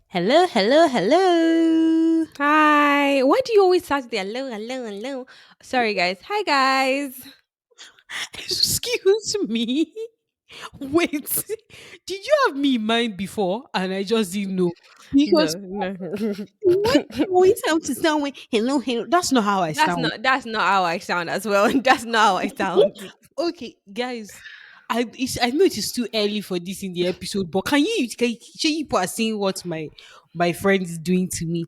Hello, hello, hello. Hi. Why do you always start with the hello, hello, hello? Sorry, guys. Hi, guys. Excuse me. Wait, did you have me in mind before and I just didn't know? No, Because no. why do you always have to sound like hello, hello? That's not how I that's sound. not that's not how I sound as well. That's not how I sound. Okay, guys. I know it is too early for this in the episode, but can you are seeing what my friend is doing to me?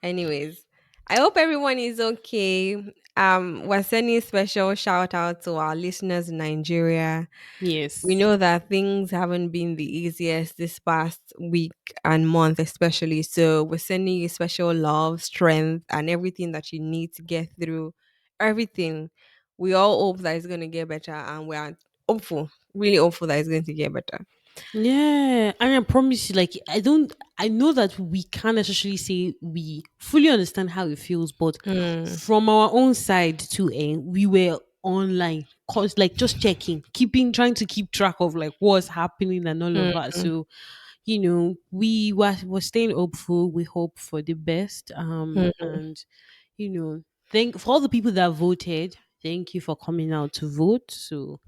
Anyways, I hope everyone is okay. We're sending a special shout out to our listeners in Nigeria. We Yes. know that things haven't been the easiest this past week and month, especially. So we're sending you special love, strength, and everything that you need to get through everything. We all hope that it's going to get better, and we are hopeful, really hopeful that it's going to get better. Yeah, and I promise you, like, I know that we can't necessarily say we fully understand how it feels, but Mm, from our own side too, we were online, cause like just checking, trying to keep track of like what's happening and all of that. mm, So, we were staying hopeful. We hope for the best. mm. And thank for all the people that voted. Thank you for coming out to vote. So,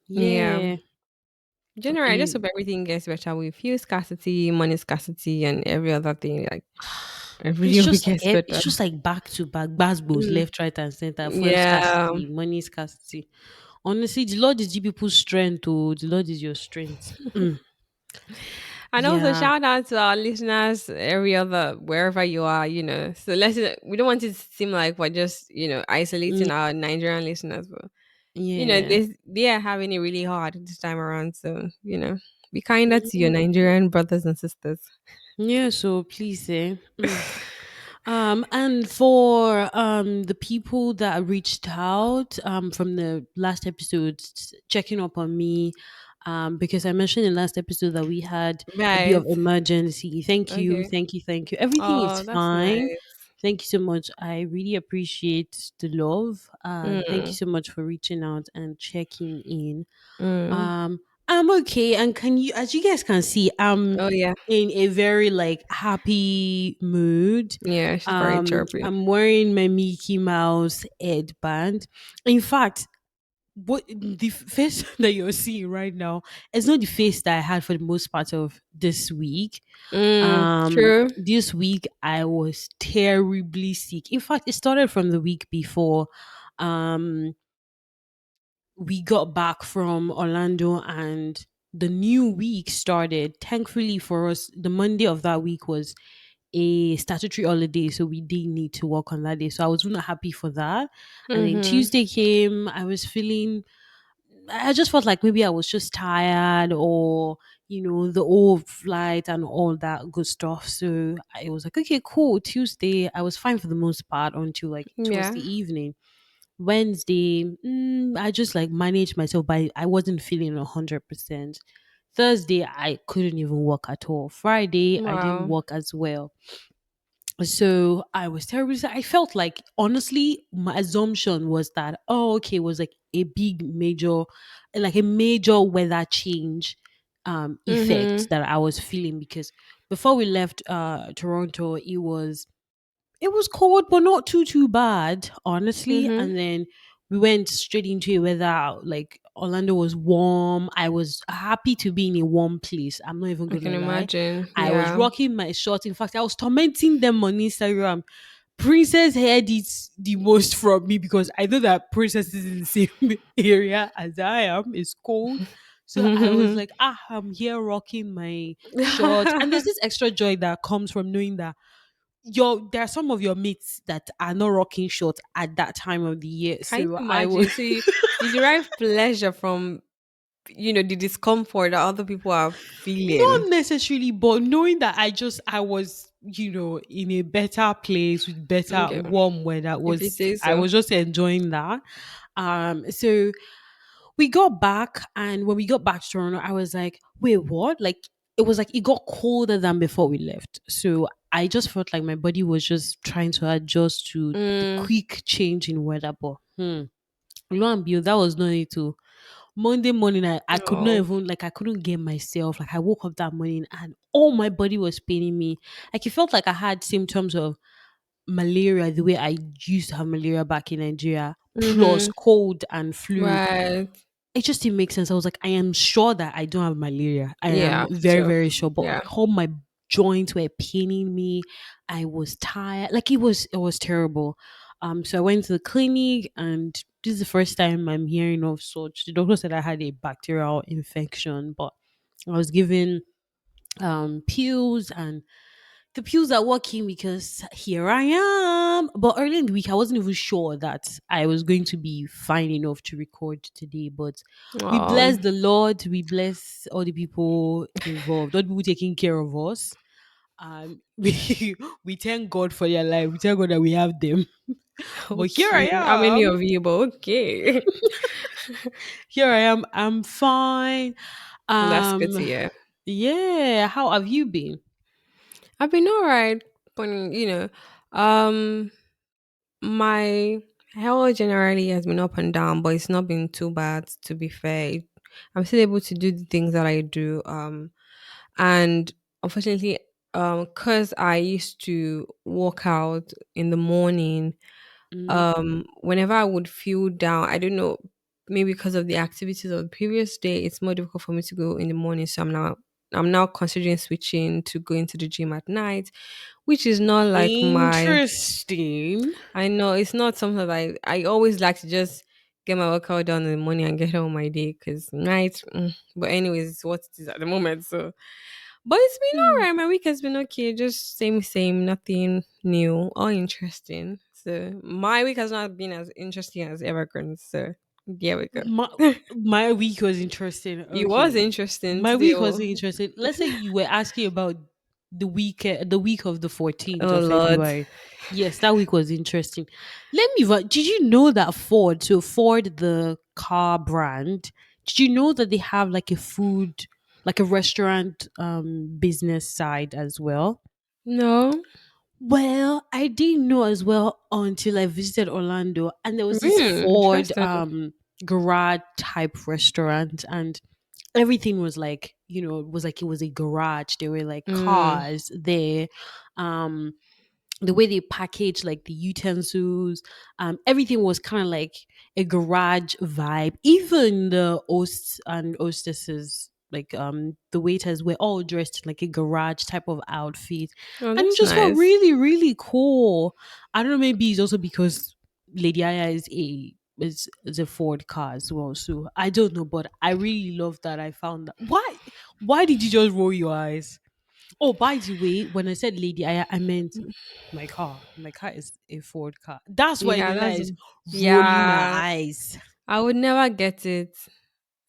Yeah. yeah. Generally, I just hope everything gets better with fuel scarcity, money scarcity, and every other thing. Like, I really hope it gets It's better. just like back to back, basketballs, Mm, left, right, and center, fuel yeah. scarcity, money scarcity. Honestly, the Lord is you people's strength, oh, the Lord is your strength. And also Yeah. shout out to our listeners, every other wherever you are, So we don't want it to seem like we're just, Mm, isolating our Nigerian listeners, but yeah. they are having it really hard this time around. So, be kinder to your Mm, Nigerian brothers and sisters. yeah, so please and for the people that reached out from the last episode checking up on me, because I mentioned in last episode that we had a bit of Right. emergency. Thank you, Okay. thank you, thank you. Everything is Oh, that's fine. nice. Thank you so much. I really appreciate the love. Thank you Mm, so much for reaching out and checking in. mm. Um, I'm okay, and can you, as you guys can see, I'm Oh, yeah. in a very like happy mood. Yeah, she's very chirpy. I'm wearing my Mickey Mouse headband. In fact, what the face that you're seeing right now is not the face that I had for the most part of this week. True. This week I was terribly sick. In fact, it started from the week before. Um, we got back from Orlando and the new week started. Thankfully for us, the Monday of that week was a statutory holiday, so we didn't need to work on that day. So I was really happy for that. And then Mm-hmm. Tuesday came, I just felt like maybe I was just tired or, the old flight and all that good stuff. So I was like, okay, cool. Tuesday, I was fine for the most part until like towards the Yeah. evening. Wednesday, I just like managed myself, but I wasn't feeling 100%. Thursday, I couldn't even walk at all. Friday, I didn't Wow. walk as well. So I was terribly sad. I felt like, honestly, my assumption was that, oh, okay, it was like like a major weather change Mm-hmm. effect that I was feeling because before we left Toronto, it was cold, but not too bad, honestly. Mm-hmm. And then we went straight into a weather like Orlando was warm. I was happy to be in a warm place. I'm not even I can gonna lie. imagine. I was Yeah. rocking my shorts. In fact, I was tormenting them on Instagram. Princess heard it the most from me because I know that Princess is in the same area as I am. It's cold. So I was like, I'm here rocking my shorts. And there's this extra joy that comes from knowing that there are some of your mates that are not rocking shorts at that time of the year. Can you So I was imagine? So you derive pleasure from the discomfort that other people are feeling. not necessarily, but knowing that I was, in a better place with better Okay. warm weather If you was say I so. was just enjoying that. So we got back, and when we got back to Toronto, I was like, wait, what? Like it was like it got colder than before we left. So I just felt like my body was just trying to adjust to the Mm, quick change in weather. But lo and behold, that was not it too. Monday morning, I could not Oh, even, like, I couldn't get myself. Like, I woke up that morning and all my body was paining me. Like, it felt like I had symptoms of malaria the way I used to have malaria back in Nigeria, plus mm-hmm. cold and flu. Right. It just didn't make sense. I was like, I am sure that I don't have malaria. I am Yeah, very, so very sure. But yeah. all my joints were paining me. I was tired. Like, it was terrible. So I went to the clinic, and this is the first time I'm hearing of such. The doctor said I had a bacterial infection, but I was given pills, and the pills are working because here I am. But early in the week, I wasn't even sure that I was going to be fine enough to record today. But we bless Um, the Lord. We bless all the people involved, all the people taking care of us. We thank God for their life. We thank God that we have them. But here I okay. How many am. of you? But okay. Here I am. I'm fine. That's good to Um, hear. yeah. How have you been? I've been all right, but um, my health generally has been up and down, but it's not been too bad. To be fair, I'm still able to do the things that I do. And unfortunately, because I used to work out in the morning, Mm, whenever I would feel down, I don't know, maybe because of the activities of the previous day, it's more difficult for me to go in the morning. So I'm now considering switching to going to the gym at night, which is not like my interesting. I know it's not something that I always like to just get my workout done in the morning and get on my day because night. But anyways, it's what it is at the moment. So, but it's been Hmm. alright. My week has been okay. Just same, nothing new or interesting. So my week has not been as interesting as Evergreen. So there we My go. my week was interesting. It was Okay, interesting my week was still. interesting. Let's say you were asking about the week of the 14th Oh of Lord. February. Yes, that week was interesting. Let me. Did you know that Ford? So Ford, the car brand. Did you know that they have like a food, like a restaurant, business side as well? No. Well, I didn't know as well until I visited Orlando, and there was this Ford Interesting. garage type restaurant, and everything was like, it was a garage. There were like Mm. cars there. Um the way they package like the utensils, everything was kind of like a garage vibe. Even the hosts and hostesses, like the waiters, were all dressed in like a garage type of outfit, Oh, and it that's just felt nice. really, really cool. I don't know, maybe it's also because Lady Aya is a Ford car as well, so I don't know, but I really love that. I found that. Why did you just roll your eyes? Oh, by the way, when I said lady, I meant my car. My car is a Ford car. That's why Yeah, Nila that's is rolling her yeah. eyes. I would never get it.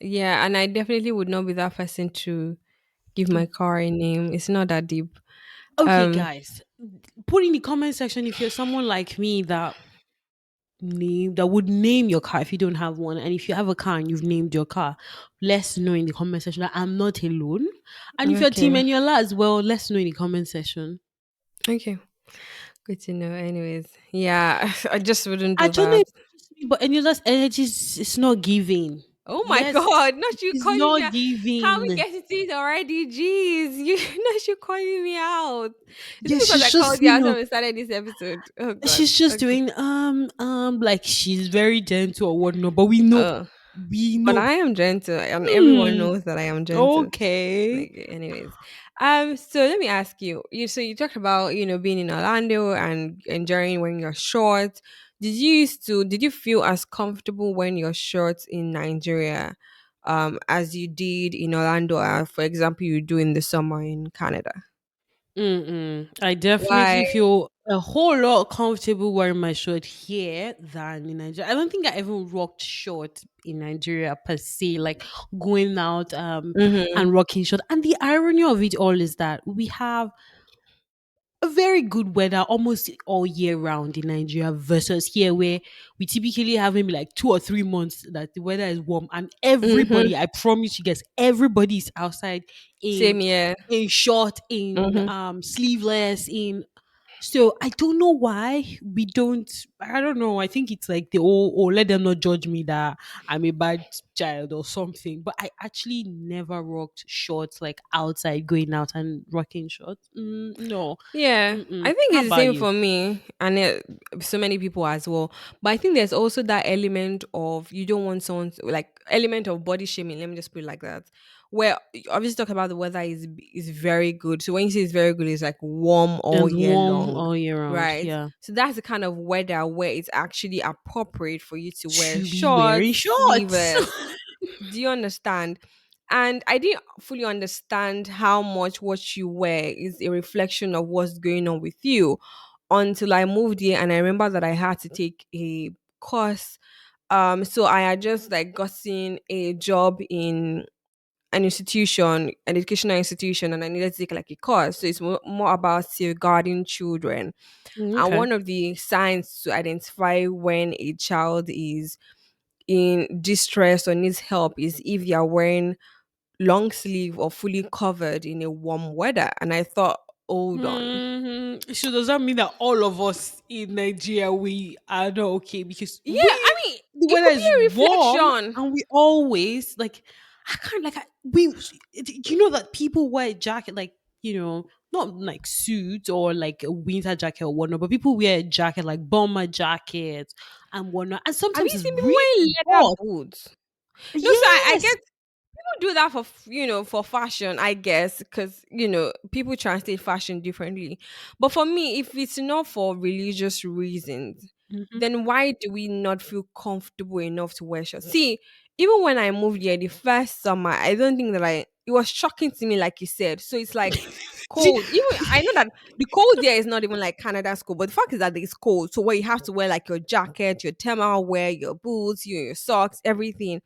Yeah, and I definitely would not be that person to give my car a name. It's not that deep. Okay, Um, guys, put in the comment section if you're someone like me that would name your car if you don't have one, and if you have a car and you've named your car, let's know in the comment section that I'm not alone. And if you're Team okay, Eniola as well, let's know in the comment section. okay, good to know. Anyways, yeah, I just wouldn't I do don't know that. if it's just me, but Eniola's energy is not giving. Oh my Yes, god, not you it's calling me not out. Can we giving. get into it already? Jeez, you not you calling me out. Is it Yeah, because she's I just called you out when we started this episode? Oh god. she's just Okay. doing like she's very gentle or whatnot, but we know, Oh, we but know. I am gentle, and everyone Hmm. knows that I am gentle. Okay. Like, anyways, so let me ask you. So you talked about being in Orlando and enjoying wearing your shorts. Did you feel as comfortable wearing your shorts in Nigeria, as you did in Orlando? For example, you do in the summer in Canada. Mm-mm. I Why? definitely feel a whole lot comfortable wearing my short here than in Nigeria. I don't think I ever rocked short in Nigeria per se, like going out Mm-hmm. and rocking short. And the irony of it all is that we have a very good weather almost all year round in Nigeria versus here where we typically have maybe like 2 or 3 months that the weather is warm, and Mm-hmm. everybody, I promise you guys, everybody is outside in Same here. short, in Mm-hmm. sleeveless, in So I don't know why we don't. I don't know. I think it's like the let them not judge me that I'm a bad child or something. But I actually never rocked shorts like outside, going out and rocking shorts. No. Yeah, Mm-mm. I think How it's the about same you? for me and so many people as well. But I think there's also that element of you don't want someone to, like element of body shaming. Let me just put it like that. Where you obviously talk about the weather is very good. So when you say it's very good, it's like warm all And year warm long, all year round. right? Yeah. So that's the kind of weather where it's actually appropriate for you to wear To be wearing shorts, shorts. sleeveless. Do you understand? And I didn't fully understand how much what you wear is a reflection of what's going on with you until I moved here and I remember that I had to take a course. So I had just like gotten a job in an institution, an educational institution, and I needed to take like a course. So it's more about safeguarding children. And Okay. one of the signs to identify when a child is in distress or needs help is if they are wearing long sleeve or fully covered in a warm weather. And I thought, hold on. So does that mean that all of us in Nigeria we are not okay because Yeah, I mean, the it weather could be is a warm reflection. and we always like I can't like I, we do you know that people wear a jacket like not like suits or like a winter jacket or whatnot, but people wear a jacket like bomber jackets and whatnot, and Have sometimes you it's seen people really wearing leather hot. boots? No, so I Yes. get people do that for for fashion, I guess, because people translate fashion differently. But for me, if it's not for religious reasons, Mhm. then why do we not feel comfortable enough to wear shorts? See, even when I moved here the first summer, I don't think that it was shocking to me, like you said. So it's like cold. Even I know that the cold there is not even like Canada's cold, but the fact is that it's cold. So where you have to wear like your jacket, your thermal wear, your boots, your socks, everything.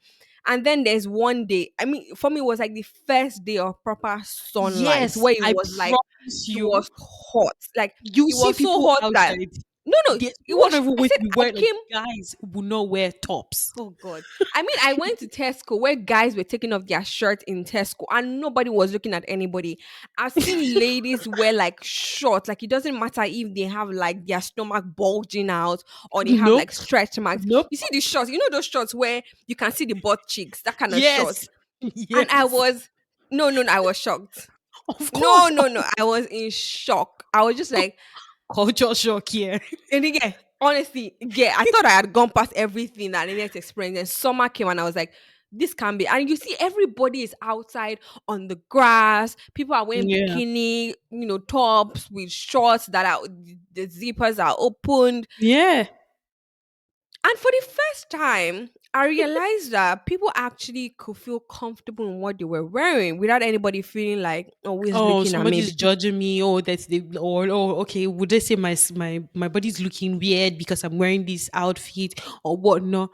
And then there's one day, I mean, for me, it was like the first day of proper sunlight Yes, where it I was like, promise it you. was hot. Like, You it see was so people hot that, outside. no, it There's was, whatever I way said, to I wear, like came, guys will not wear tops. oh God. I mean, I went to Tesco where guys were taking off their shirt in Tesco and nobody was looking at anybody. I've seen ladies wear like shorts, like it doesn't matter if they have like their stomach bulging out or they have like Nope. stretch marks. Nope. You see the shorts, those shorts where you can see the butt cheeks, that kind of Yes. shorts. And I Yes. was, no, no, no, I was shocked. Of No, course. no, no, I was in shock. I was just like, Culture shock here. and again, honestly, yeah, I thought I had gone past everything that I needed to experience. And summer came and I was like, this can be. And you see, everybody is outside on the grass. People are wearing Yeah. bikini, tops with shorts that are the zippers are opened. Yeah. And for the first time, I realized that people actually could feel comfortable in what they were wearing without anybody feeling like always Oh, looking at me. somebody's judging me. Oh, that's the or oh, okay. Would they say my body's looking weird because I'm wearing this outfit or whatnot?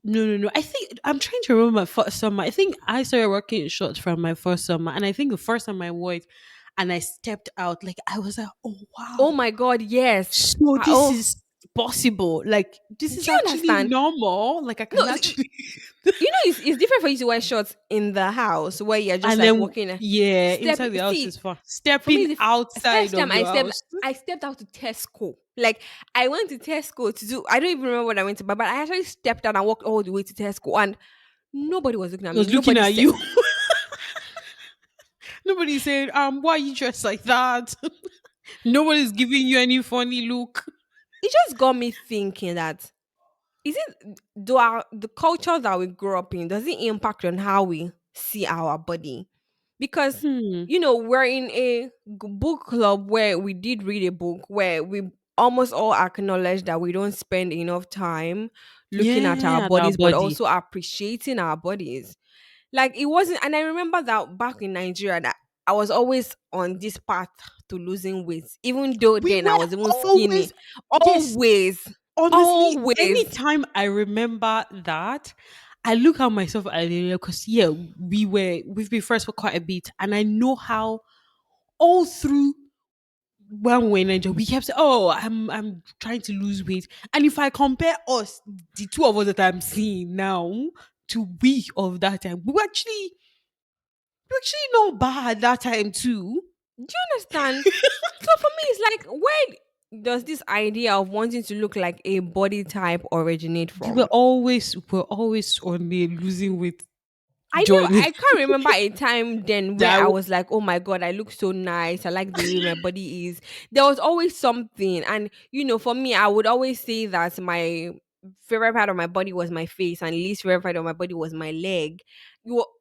No, no, no. I think I'm trying to remember my first summer. I think I started working in shorts from my first summer, and I think the first time I wore it, and I stepped out, like I was like, "Oh Oh wow, my God, yes. so this Oh, is possible. Like this do is you actually understand? normal. Like I No, can actually." it's different for you to wear shorts in the house where you're just And like then walking. yeah, Step inside the house see is fun. for me Stepping the outside first time of your house. I stepped out to Tesco. Like I went to Tesco to do. I don't even remember what I went to buy, but I actually stepped out and walked all the way to Tesco, and nobody was looking at I me. was looking Nobody at said. you. Nobody said, why are you dressed like that? Nobody's giving you any funny look. It just got me thinking that is it do the culture that we grew up in, does it impact on how we see our body? Because Hmm. we're in a book club where we did read a book where we almost all acknowledge that we don't spend enough time looking at our Yeah, at our bodies but body. also appreciating our bodies. Like it wasn't, and I remember that back in Nigeria that I was always on this path to losing weight, even though We then I were was even skinny. always, yes, Always, honestly, always. anytime I remember that, I look at myself at because yeah, we've been friends for quite a bit, and I know how all through when we're in Nigeria, we kept saying, "Oh, I'm trying to lose weight," and if I compare us, the two of us that I'm seeing now, to we of that time, we were actually not bad that time too. Do you understand? So for me, it's like, where does this idea of wanting to look like a body type originate You were from? always we're always on the losing weight I never, journey. I can't remember a time then where That I was like, oh my God, I look so nice. I like the way my body is. There was always something. And, for me, I would always say that my favorite part of my body was my face and least favorite part of my body was my leg.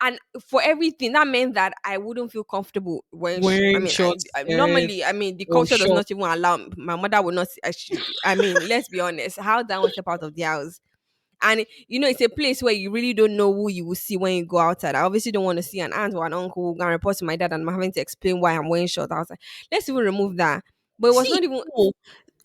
And for everything, that meant that I wouldn't feel comfortable when, I wearing mean, short normally, skirts the or culture does short. not even allow, my mother would not, I mean, let's be honest, how that was step out of the house. And it's a place where you really don't know who you will see when you go outside. I obviously don't want to see an aunt or an uncle who gonna report to my dad and I'm having to explain why I'm wearing short. I was like, let's even remove that. But it was See, not even. no,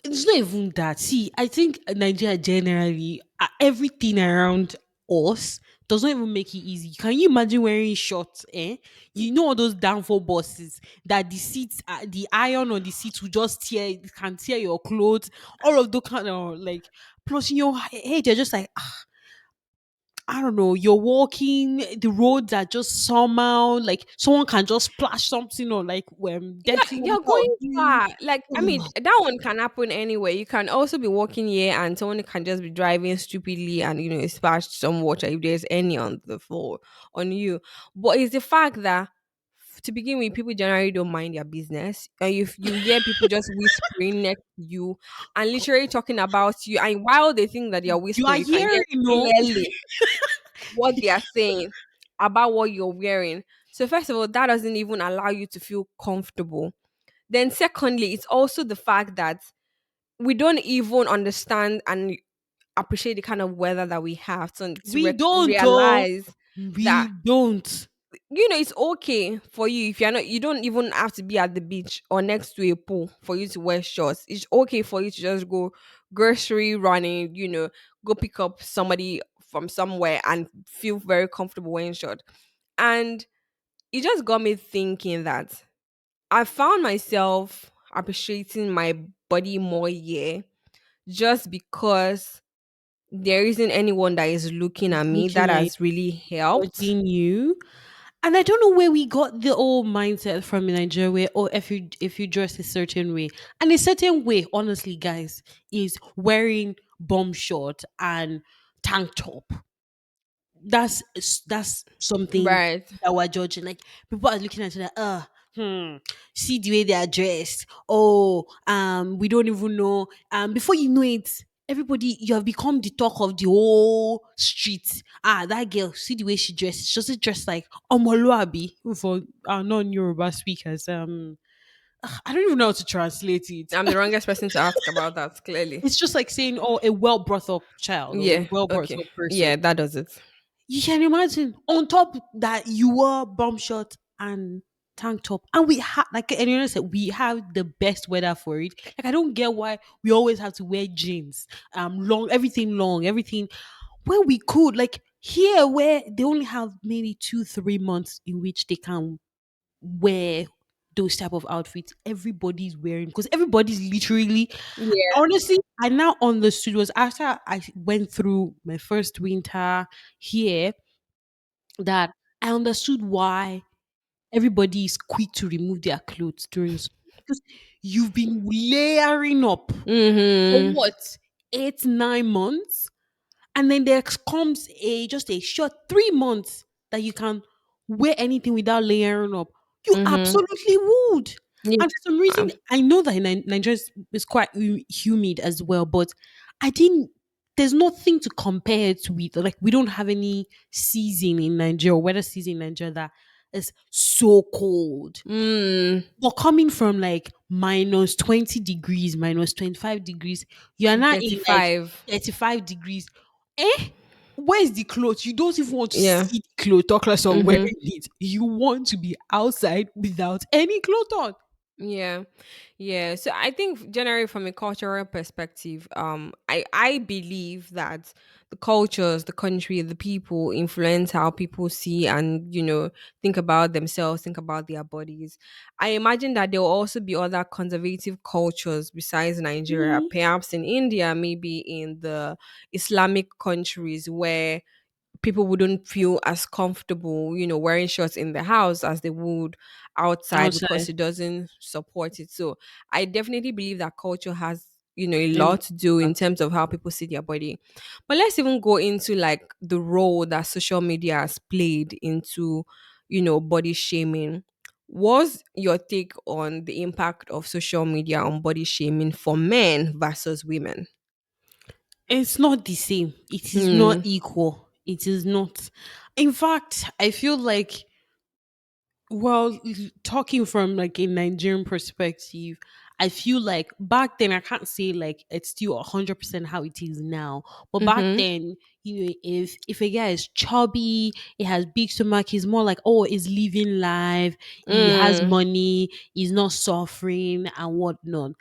it's not even that. See, I think Nigeria generally, everything around us does not even make it easy. Can you imagine wearing shorts? You know all those downfall buses that the seats, the iron on the seats will just tear, it can tear your clothes. All of those kind of like. Plus, in your head, you're just like, I don't know, you're walking, the roads are just somehow like someone can just splash something or like Yeah, dirty water you're on going you. far. Like, I mean, that one can happen anyway. You can also be walking here and someone can just be driving stupidly and, splash some water if there's any on the floor on you. But it's the fact that, to begin with, people generally don't mind their business. And if you hear people just whispering next to you and literally talking about you, and while they think that they're You are whispering, you can hearing, hear you know, clearly what they are saying about what you're wearing. So, first of all, that doesn't even allow you to feel comfortable. Then, secondly, it's also the fact that we don't even understand and appreciate the kind of weather that we have to we don't, oh, realize we that, don't. it's okay for you if you're not, you don't even have to be at the beach or next to a pool for you to wear shorts. It's okay for you to just go grocery running, go pick up somebody from somewhere and feel very comfortable wearing shorts. And it just got me thinking that I found myself appreciating my body more, yeah, just because there isn't anyone that is looking at me. Looking That at has really helped. judging you. And I don't know where we got the old mindset from in Nigeria where, oh, if you dress a certain way. And a certain way, honestly, guys, is wearing bomb short and tank top. That's something Right. that we're judging. Like people are looking at it like, see the way they are dressed. Oh, we don't even know. Before you know it, everybody you have become the talk of the whole street. That girl, see the way she dresses. She doesn't dress like Omoluabi for our non-Yoruba speakers. I don't even know how to translate it. I'm the wrongest person to ask about that, clearly. It's just like saying, oh, a well brought up child or a Yeah. well brought Okay. up person. Yeah, that does it. You can imagine on top that you were bomb shot and tank top, and we have like anyone said, we have the best weather for it. Like I don't get why we always have to wear jeans, long, everything when we could like here where they only have maybe 2-3 months in which they can wear those type of outfits. Everybody's wearing because everybody's literally Yeah. honestly. I now understood was after I went through my first winter here that I understood why everybody is quick to remove their clothes during because you've been layering up for Mm-hmm. what 8-9 months, and then there comes a just a short 3 months that you can wear anything without layering up. You Mm-hmm. absolutely would. Yeah. And for some reason, Um, I know that in Nigeria is quite humid as well, but I didn't. There's nothing to compare it with. Like we don't have any season in Nigeria, weather season in Nigeria that is so cold. mm, But coming from like -20 degrees, -25 degrees, you are now in like 35. 35 degrees. Eh? Where's the clothes? You don't even want to Yeah. see the clothes, talk less of wearing Mm-hmm. it. You want to be outside without any clothes on. Yeah. Yeah. So I think generally from a cultural perspective, I believe that the cultures, the country, the people influence how people see and, think about themselves, think about their bodies. I imagine that there will also be other conservative cultures besides Nigeria, Mhm. perhaps in India, maybe in the Islamic countries where people wouldn't feel as comfortable, wearing shorts in the house as they would outside because Outside. it doesn't support it. So I definitely believe that culture has, a lot to do in Impact. terms of how people see their body. But let's even go into like the role that social media has played into, body shaming. What's your take on the impact of social media on body shaming for men versus women? It's not the same. It is not Hmm. equal. It is not. In fact, I feel like, well, talking from like a Nigerian perspective, I feel like back then, I can't say like it's still 100% how it is now, but back Mm-hmm. then, if a guy is chubby, he has big stomach, he's more like, oh, he's living life, he has Mm. money, he's not suffering and whatnot.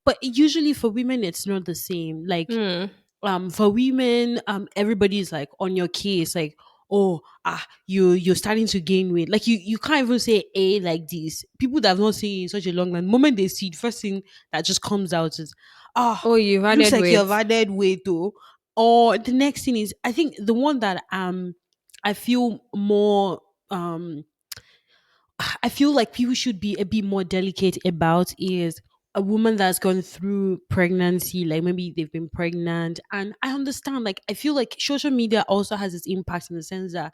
But usually for women, it's not the same. Like, Mm. for women, everybody's like on your case, like, oh, you're starting to gain weight. Like, you can't even say a like this. People that have not seen you in such a long time, the moment they see it, first thing that just comes out is, Oh, you've looks added like you've weight. added weight though. Or the next thing is, I think the one that I feel more I feel like people should be a bit more delicate about is a woman that's gone through pregnancy, like maybe they've been pregnant. And I understand, like, I feel like social media also has its impact in the sense that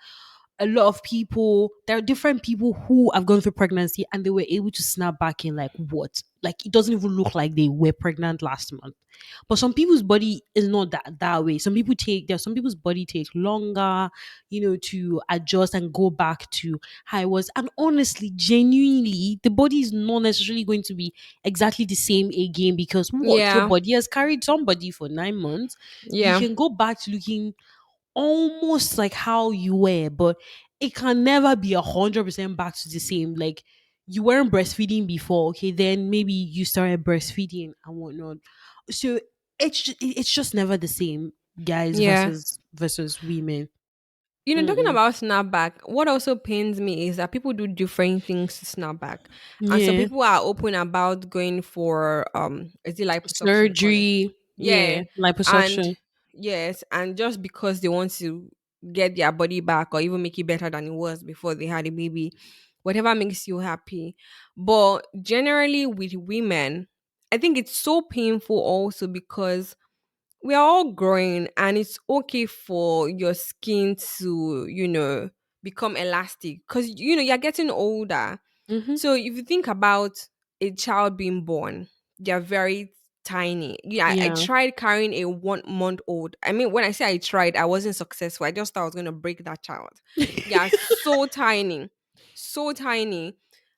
a lot of people, there are different people who have gone through pregnancy and they were able to snap back in like what? Like, it doesn't even look like they were pregnant last month. But some people's body is not that way. Some people's body takes longer, to adjust and go back to how it was. And honestly, genuinely, the body is not necessarily going to be exactly the same again, because what? Your Yeah. body has carried somebody for 9 months. You Yeah. can go back to looking almost like how you were, but it can never be 100% back to the same. Like, you weren't breastfeeding before, okay? Then maybe you started breastfeeding and whatnot. So it's just never the same, guys Yeah. versus women. Talking Mm-mm. about snapback, what also pains me is that people do different things to snapback. And some Yeah, people are open about going for is it liposuction they call it? surgery. Yeah. Yeah, And liposuction. yes, and just because they want to get their body back or even make it better than it was before they had a baby, whatever makes you happy. But generally with women, I think it's so painful also because we are all growing and it's okay for your skin to, become elastic because, you're getting older. Mm-hmm. So if you think about a child being born, they're very tiny. Yeah, I Yeah. tried carrying a 1 month old. I mean, when I say I tried, I wasn't successful. I just thought I was going to break that child. Yeah, so tiny, so tiny.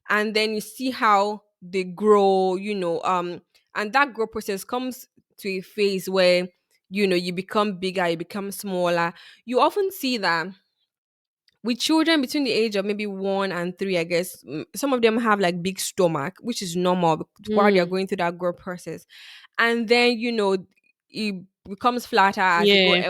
And then you see how they grow, and that growth process comes to a phase where, you become bigger, you become smaller. You often see that with children between the age of maybe 1 and 3, I guess some of them have like big stomach, which is normal while they're Mm. going through that growth process. And then it becomes flatter as they Yeah.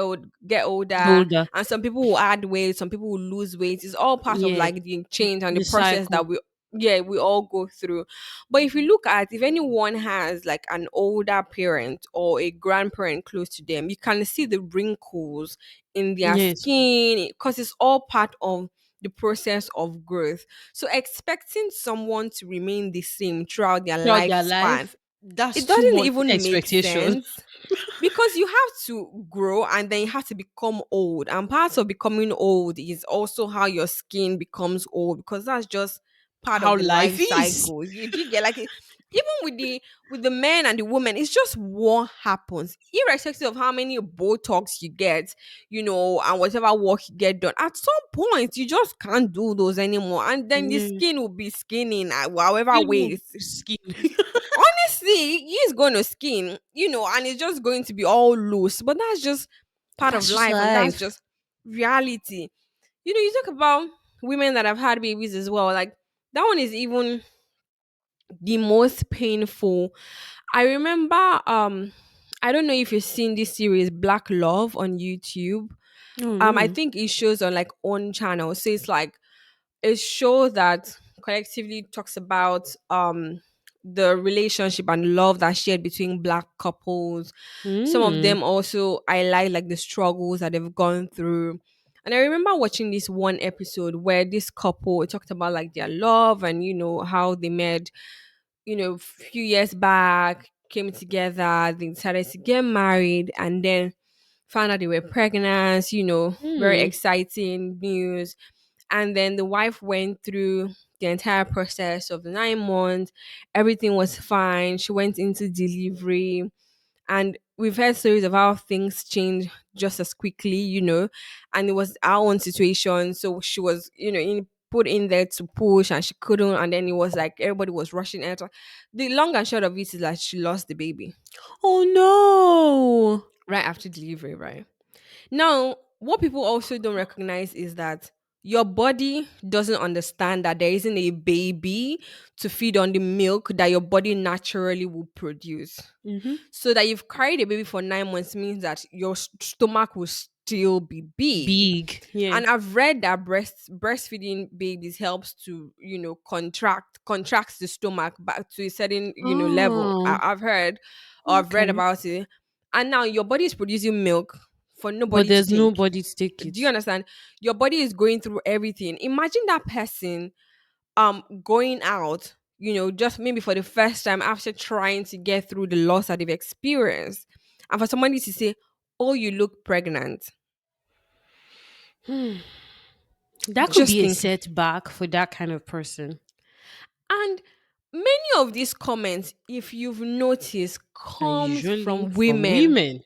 get older. Older. And some people will add weight, some people will lose weight. It's all part of Yeah. like the change and the The process cycle. that we all go through. But if you look at if anyone has like an older parent or a grandparent close to them, you can see the wrinkles in their Yes. skin because it's all part of the process of growth. So expecting someone to remain the same throughout their Throughout their lifespan, life, that's it too doesn't much even make expectation. sense because you have to grow and then you have to become old. And part of becoming old is also how your skin becomes old because that's just part of How the life life is. cycle. Do you get like even with the men and the women, it's just what happens, irrespective of how many Botox you get, and whatever work you get done. At some point, you just can't do those anymore, and then the Yeah. skin will be skinning however Skin will ways. skin. Honestly, he's going to skin, and it's just going to be all loose. But that's just part of That's just life, and that's life. just reality. You talk about women that have had babies as well. Like that one is even the most painful. I remember, I don't know if you've seen this series Black Love on YouTube. Oh I no. think it shows on like own channel. So it's like a show that collectively talks about the relationship and love that's shared between black couples. Some of Mm. them also highlight like the struggles that they've gone through. And I remember watching this one episode where this couple talked about like their love and how they met, few years back, came together, they decided to get married, and then found out they were pregnant, very Hmm. exciting news. And then the wife went through the entire process of the 9 months. Everything was fine. She went into delivery. And we've heard stories of how things change just as quickly, and it was our own situation. So she was, put in there to push and she couldn't. And then it was like everybody was rushing at her. The long and short of it is that she lost the baby Oh no. right after delivery, right? Now, what people also don't recognize is that your body doesn't understand that there isn't a baby to feed on the milk that your body naturally will produce. Mm-hmm. So that you've carried a baby for 9 months means that your stomach will still be big. Big. Yeah. And I've read that breastfeeding babies helps to contracts the stomach back to a certain level. Oh. I've heard or I've read Okay. about it. And now your body is producing milk for But nobody to there's take. nobody to take Do it. you understand? Your body is going through everything. Imagine that person going out, just maybe for the first time after trying to get through the loss that they've experienced, and for somebody to say, oh, you look pregnant. Hmm. That could Just be a think. setback for that kind of person. And many of these comments, if you've noticed, And comes usually from from women. women.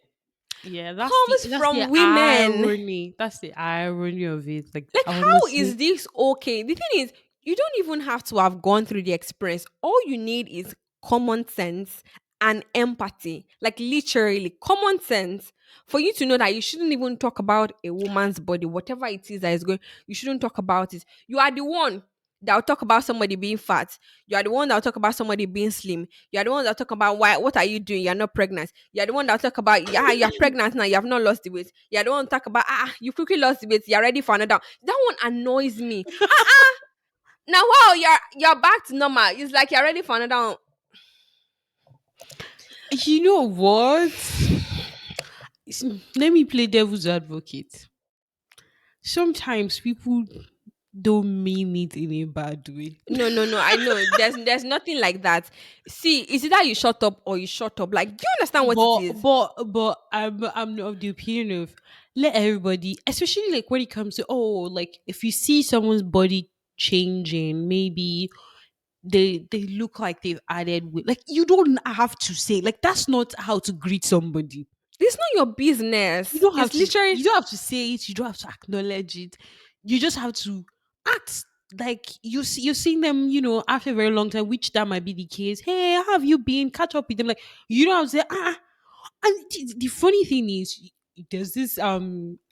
Yeah, Comes that's the from women. irony. That's the irony of it. Like Like, how is honestly. this okay? The thing is, you don't even have to have gone through the experience. All you need is common sense and empathy. Like, literally, common sense for you to know that you shouldn't even talk about a woman's body, whatever it is that is going, you shouldn't talk about it. You are the one that will talk about somebody being fat. You are the one that will talk about somebody being slim. You are the one that will talk about what are you doing? You're not pregnant. You are the one that will talk about, yeah, you're pregnant now. You have not lost the weight. You are the one to talk about, you quickly lost the weight. You're ready for another. That one annoys me. Now, wow, you're back to normal. It's like you're ready for another one. You know what? Let me play devil's advocate. Sometimes people don't mean it in a bad way. No, no, no. I know. There's nothing like that. See, is it that you shut up or you shut up? Like, do you understand what it is? But I'm of the opinion of let everybody, especially like when it comes to like if you see someone's body changing, maybe they look like they've added weight. Like you don't have to say like that's not how to greet somebody. It's not your business. It's literally You don't have to say it, you don't have to acknowledge it. You just have to act like you're seeing them, after a very long time, which that might be the case. Hey, how have you been? Catch up with them. Like you don't have to say and the funny thing is there's this I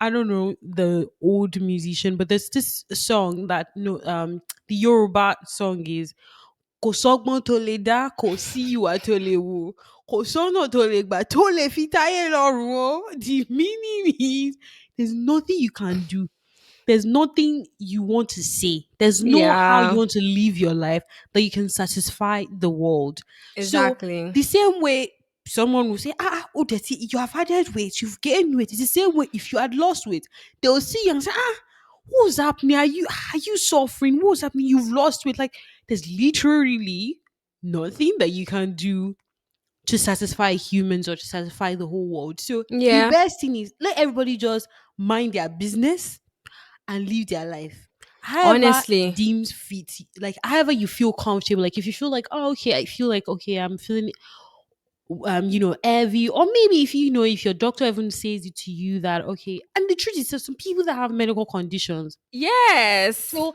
don't know the old musician, but there's this song that no the Yoruba song is kò sọ́gbọ́n tó lè dá kò sí ìwà tó lè wù kò sọ́nà tó lè gbà tó lè fi táyé lọ́rùn o. The meaning is there's nothing you can do, there's nothing you want to say. There's no how you yeah, want to live your life that you can satisfy the world. So exactly. the same way someone will say, oh, that's it. You have added weight, you've gained weight. It's the same way if you had lost weight, they'll see you and say, what's happening? Are you suffering? What's happening? You've lost weight. Like there's literally nothing that you can do to satisfy humans or to satisfy the whole world. So the Yeah, best thing is let everybody just mind their business and live their life however honestly, deems fit, like however you feel comfortable. Like if you feel like, okay, I feel like, okay, I'm feeling heavy, or maybe if if your doctor even says it to you that, okay, and the truth is there's some people that have medical conditions. yes, So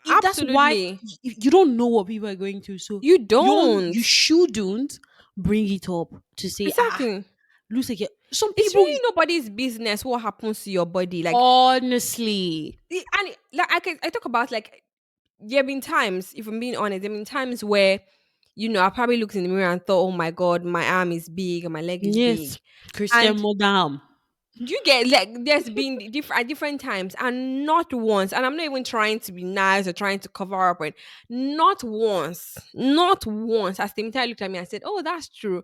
if that's why absolutely. you don't know what people are going through, so You you don't shouldn't bring it up to say, exactly. looks like some It's people, really nobody's business what happens to your body. Like, honestly. like I talk about like there have been times, if I'm being honest, there have been times where, I probably looked in the mirror and thought, oh my God, my arm is big and my leg is big. Yes, Christian And Modam. you get like there's been different at different times and not once, and I'm not even trying to be nice or trying to cover up, but not once as the entire looked at me and said, oh, that's true.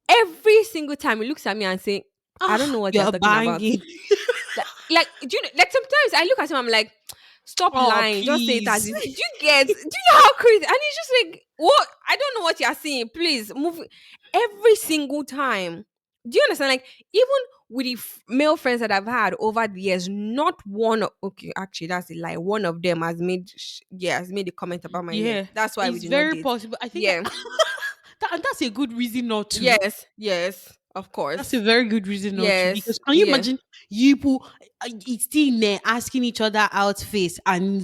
Every single time he looks at me and say, I don't know what you're You're talking about. banging. Like, do you know, like sometimes I look at him, I'm like, stop Oh, lying, just say it as please. it. Do you get? Do you know how crazy? And he's just like, what? I don't know what you're saying. Please move every single time. Do you understand? Like, even with the male friends that I've had over the years, not one. Okay, actually, that's a lie. One of them has made, yeah, has made a comment about my leg. Yeah, That's why we it's did not very date. possible. I think Yeah. and that's a good reason not to. Yes. Yes. Of That's a course. very good reason not to. Because Yes. can you Yeah. imagine you people it's still in there asking each other out face and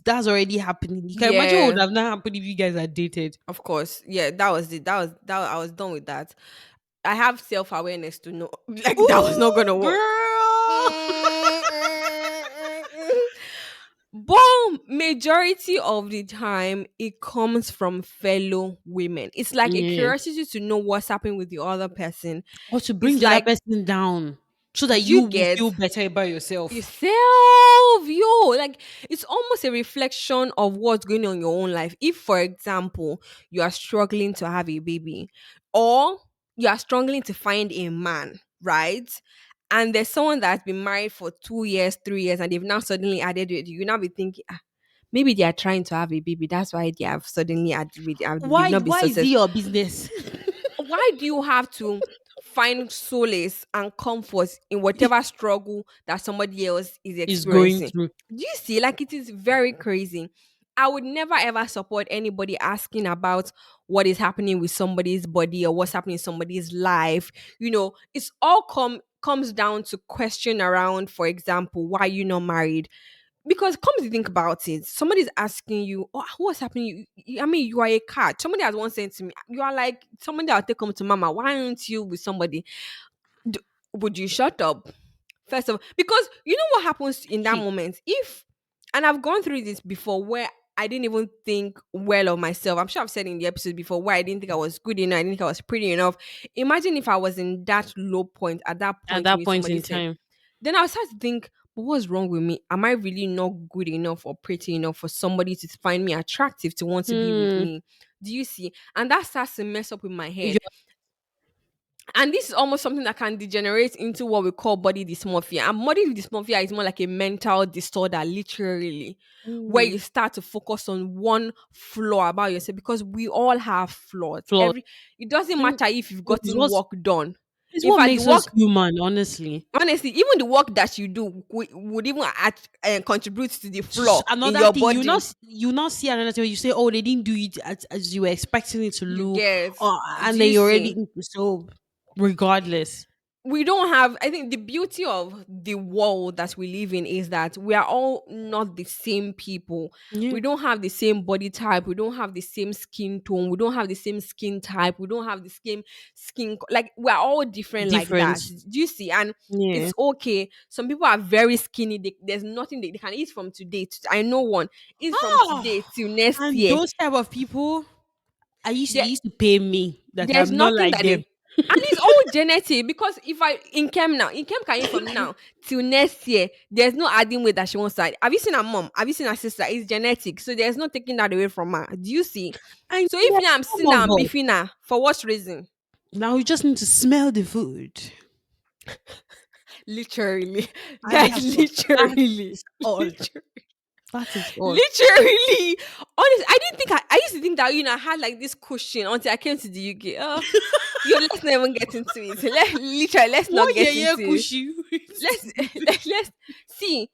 that's already happening. You can imagine what would Yeah. have not happened if you guys had dated. Of course. Yeah. That was it. That I was done with that. I have self awareness to know like that was not gonna Ooh, work. girl. But majority of the time, it comes from fellow women. It's like a Yeah. curiosity to know what's happening with the other person. Or to bring It's the other like, person down so that do you you will get feel better about yourself. yourself? Yo, like it's almost a reflection of what's going on in your own life. If, for example, you are struggling to have a baby, or you are struggling to find a man, right? And there's someone that's been married for 2 years, 3 years, and they've now suddenly added it. You now be thinking, ah, maybe they are trying to have a baby. That's why they have suddenly added it. They've not been Why is it successful. your business? Why do you have to find solace and comfort in whatever struggle that somebody else is Is going experiencing? through. Do you see? Like, it is very crazy. I would never ever support anybody asking about what is happening with somebody's body or what's happening in somebody's life. You know, it's all comes down to question around, for example, why you not married? Because come to think about it, somebody's asking you, oh, what's happening? I mean, you are a cat. Somebody has once said to me, you are like somebody that will take home to mama. Why aren't you with somebody? D- would you shut up? First of all, because you know what happens in that Hmm. moment? If, and I've gone through this before where I didn't even think well of myself. I'm sure I've said in the episode before where I didn't think I was good enough, I didn't think I was pretty enough. Imagine if I was in that low point at that At point in that which point somebody in said, time. then I'll start to think, but what's wrong with me? Am I really not good enough or pretty enough for somebody to find me attractive to want to be with Hmm. me? Do you see? And that starts to mess up with my head. You're, And this is almost something that can degenerate into what we call body dysmorphia. And body dysmorphia is more like a mental disorder, literally, where ooh, you start to focus on one flaw about yourself because we all have flaws. flawed. Every It doesn't Hmm. matter if you've It's gotten work done. In what fact, the makes us work, human, honestly. honestly, even the work that you do would even contribute to the flaw in Another your thing, body. you not see another thing. You say, "Oh, they didn't do it as you were expecting it to You look," get? and Do then you you're already see? so. Regardless, We don't have, I think the beauty of the world that we live in is that we are all not the same people. yeah, We don't have the same body type, we don't have the same skin tone, we don't have the same skin type, we don't have the same like we're all different like different. that. Do you see? And Yeah. it's okay. Some people are very skinny, there's nothing they can eat from today I know one, eat from today Ah, till next and year. those type of people, There, they used to pay me that there's I'm not nothing like that they, them. and it's all genetic because if I in chem now, in chem can eat from now till next year, there's no adding weight that she wants to add. Have you seen her mom? Have you seen her sister? It's genetic. So there's no taking that away from her. Do you see? I So if know me, I'm some sitting of down and us. beefing her, for what reason? Now we just need to smell the food, Literally. and That's that's all. That literally. is all. Literally. That is all. Literally. Honestly, I didn't think I used to think that, I had like this cushion until I came to the UK. Oh, let's not even get into it. Literally, let's not What get yeah into it. cushy? Let's let's see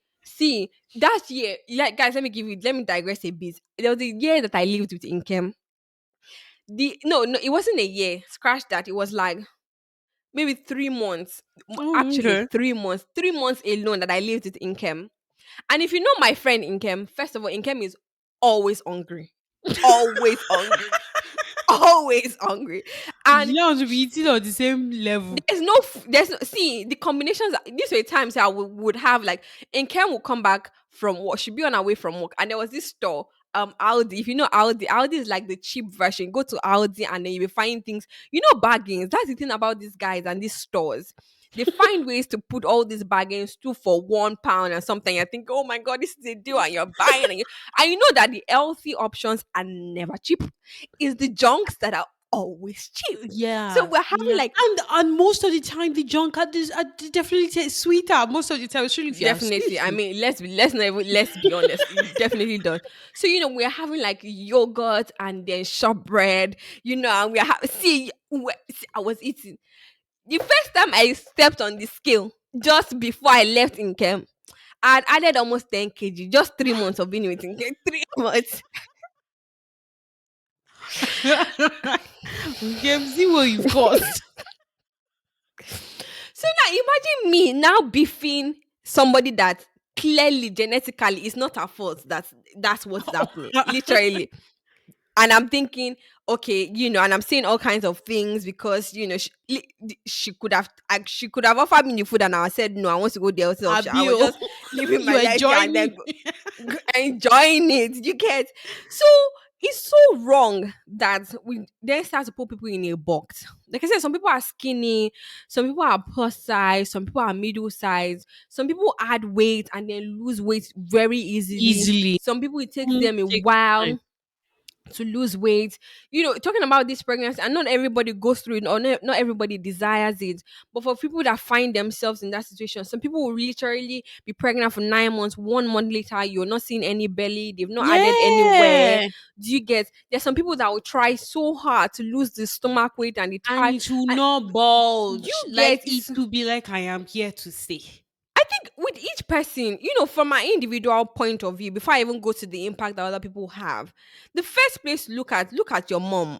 that year. Like, guys, let me digress a bit. There was a year that I lived with Inkem. The no, it wasn't a year. Scratch that. It was like maybe 3 months. Oh, Actually, okay. 3 months. 3 months alone that I lived with Inkem. And if you know my friend Inkem, first of all, Inkem is always hungry. Always hungry. Always hungry. You And know to be eating on the same level. there's no, see the combinations. These were times I would have like, in Ken would come back from work, she'd be on her way from work, and there was this store, Aldi. If you know Aldi is like the cheap version. Go to Aldi and then you will find things, bargains. That's the thing about these guys and these stores. They find ways to put all these bargains two for £1 or something. I think, oh my god, this is a deal, and you're buying, and you know that the healthy options are never cheap. It's the junks that are always cheap. So Yeah, we're having yeah, like and most of the time the junk are definitely taste sweeter. Most of the time, especially if you have sweet definitely. I tooth. mean, let's not even, let's be honest. It definitely does. So we're having like yogurt and then shortbread. And see, I was eating the first time I stepped on the scale just before I left in camp. I had added almost 10 kg. Just 3 months of being with in camp. 3 months. Okay, see what you've caused. So now imagine me now beefing somebody that clearly genetically is not her fault. That's what's happening. Literally. And I'm thinking, okay, and I'm saying all kinds of things because she could have offered me the food, and I said no, I want to go there yourself. I was Abio, just living you my are life there and joining. then enjoying it. You get. So it's so wrong that we then start to put people in a box. Like I said, some people are skinny, some people are plus size, some people are middle size, some people add weight and then lose weight very easily. Easily. Some people it takes Mm, them a take time. while to lose weight. Talking about this pregnancy, and not everybody goes through it, or not everybody desires it. But for people that find themselves in that situation, some people will literally be pregnant for 9 months. 1 month later, you're not seeing any belly. They've not added anywhere. Yeah, Do you get? There's some people that will try so hard to lose the stomach weight and the and thigh. it will And not do bulge. you Like get? it It's will be like I am here to stay. I think with each person, from my individual point of view, before I even go to the impact that other people have, the first place to look at your mom